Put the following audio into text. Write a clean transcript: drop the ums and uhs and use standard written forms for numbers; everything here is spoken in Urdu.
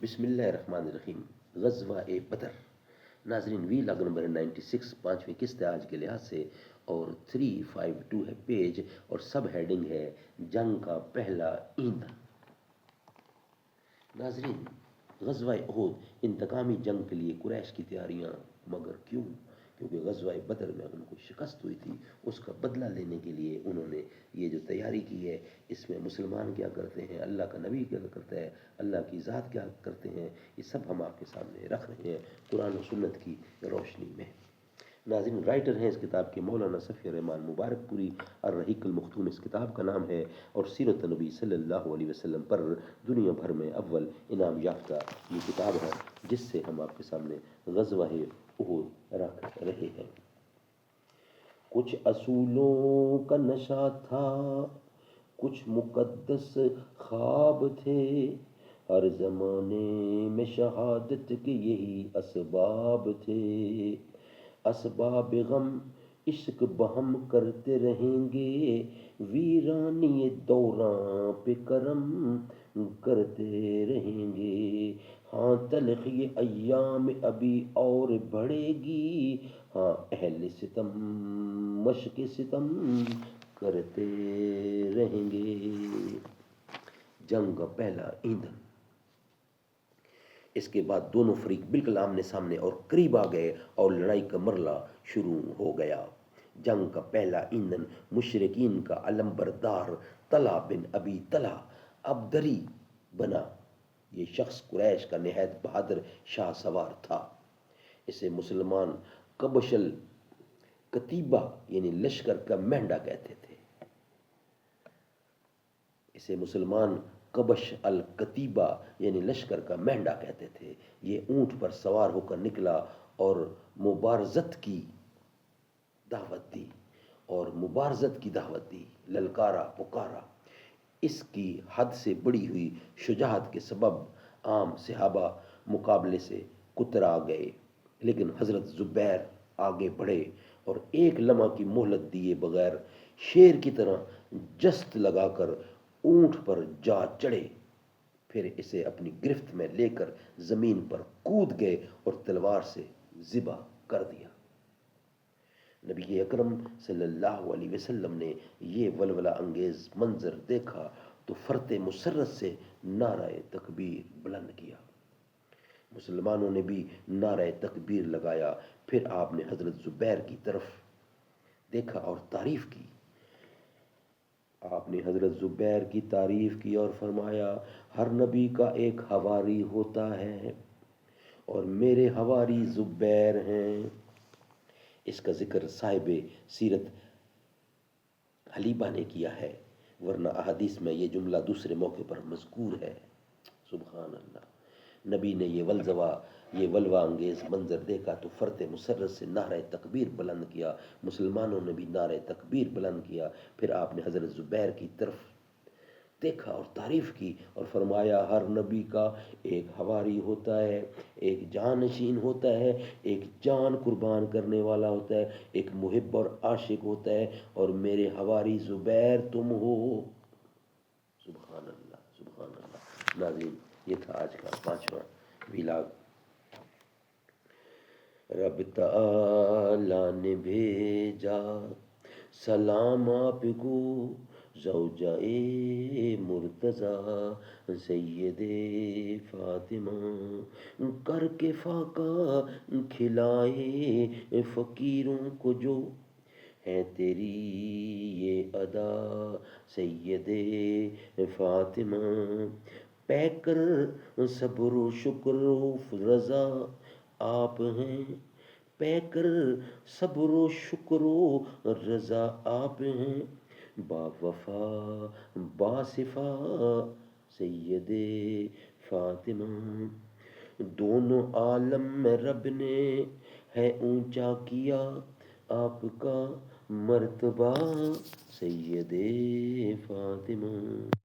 بسم اللہ الرحمن الرحیم۔ غزوہ بدر۔ ناظرین، وی لاگ نمبر 96 پانچویں قسط ہے آج کے لحاظ سے، اور 352 ہے پیج، اور سب ہیڈنگ ہے جنگ کا پہلا ایندھن۔ ناظرین، غزوہ احد انتقامی جنگ کے لیے قریش کی تیاریاں، مگر کیوں؟ کیونکہ غزوہ بدر میں ان کو شکست ہوئی تھی، اس کا بدلہ لینے کے لیے انہوں نے یہ جو تیاری کی ہے، اس میں مسلمان کیا کرتے ہیں، اللہ کا نبی کیا کرتا ہے، اللہ کی ذات کیا کرتے ہیں، یہ سب ہم آپ کے سامنے رکھ رہے ہیں قرآن و سنت کی روشنی میں۔ ناظرین، رائٹر ہیں اس کتاب کے مولانا صفی الرحمان مبارک پوری، الرحیق المختوم اس کتاب کا نام ہے، اور سیرت نبی صلی اللہ علیہ وسلم پر دنیا بھر میں اول انعام یافتہ یہ کتاب ہے، جس سے ہم آپ کے سامنے غزوہ احد رکھ رہے ہیں۔ کچھ اصولوں کا نشہ تھا، کچھ مقدس خواب تھے، ہر زمانے میں شہادت کے یہی اسباب تھے۔ اسباب غم عشق بہم کرتے رہیں گے، ویرانی دوراں پہ کرم کرتے رہیں گے۔ ہاں تلخی ایام ابھی اور بڑھے گی، ہاں اہل ستم مشق ستم کرتے رہیں گے۔ جنگ کا پہلا ایندھن۔ اس کے بعد دونوں فریق بالکل آمنے سامنے اور قریب آ گئے، اور لڑائی کا مرحلہ شروع ہو گیا۔ جنگ کا پہلا ایندھن مشرکین کا علمبردار طلحہ بن ابی طلحہ ابدری بنا۔ یہ شخص قریش کا نہایت بہادر شاہ سوار تھا۔ اسے مسلمان کبش الکتیبہ یعنی لشکر کا مہنڈا کہتے تھے۔ اسے مسلمان کبش الکتیبہ یعنی لشکر کا مہنڈا کہتے تھے۔ یہ اونٹ پر سوار ہو کر نکلا اور مبارزت کی دعوت دی، للکارا، پکارا۔ اس کی حد سے بڑی ہوئی شجاعت کے سبب عام صحابہ مقابلے سے کترا گئے، لیکن حضرت زبیر آگے بڑھے اور ایک لمحہ کی مہلت دیے بغیر شیر کی طرح جست لگا کر اونٹ پر جا چڑھے، پھر اسے اپنی گرفت میں لے کر زمین پر کود گئے اور تلوار سے ذبح کر دیا۔ نبی اکرم صلی اللہ علیہ وسلم نے یہ ولولہ انگیز منظر دیکھا تو فرط مسرت سے نعرہ تکبیر بلند کیا۔ مسلمانوں نے بھی نعرہ تکبیر لگایا۔ پھر آپ نے حضرت زبیر کی طرف دیکھا اور تعریف کی۔ آپ نے حضرت زبیر کی تعریف کی اور فرمایا، ہر نبی کا ایک حواری ہوتا ہے، اور میرے حواری زبیر ہیں۔ اس کا ذکر صاحب سیرت حلیبہ نے کیا ہے، ورنہ احادیث میں یہ جملہ دوسرے موقع پر مذکور ہے۔ سبحان اللہ۔ نبی نے یہ ولوہ انگیز منظر دیکھا تو فرط مسرت سے نعرہ تکبیر بلند کیا۔ مسلمانوں نے بھی نعرہ تکبیر بلند کیا۔ پھر آپ نے حضرت زبیر کی طرف دیکھا اور تعریف کی اور فرمایا، ہر نبی کا ایک حواری ہوتا ہے، ایک جانشین ہوتا ہے، ایک جان قربان کرنے والا ہوتا ہے، ایک محب اور عاشق ہوتا ہے، اور میرے حواری زبیر تم ہو۔ سبحان اللہ، سبحان اللہ۔ ناظرین، یہ تھا آج کا پانچواں ویلاگ۔ رب تعالی نے بھیجا سلام آپ کو، زوجہ مرتضی سید فاطمہ، کر کے فاقہ کھلائے فقیروں کو، جو ہے تیری یہ ادا سید فاطمہ، پے کر صبر و شکر و رضا آپ ہیں، پے کر صبر و شکر و رضا آپ ہیں، با وفا با صفا سید فاطمہ، دونوں عالم میں رب نے ہے اونچا کیا آپ کا مرتبہ سید فاطمہ۔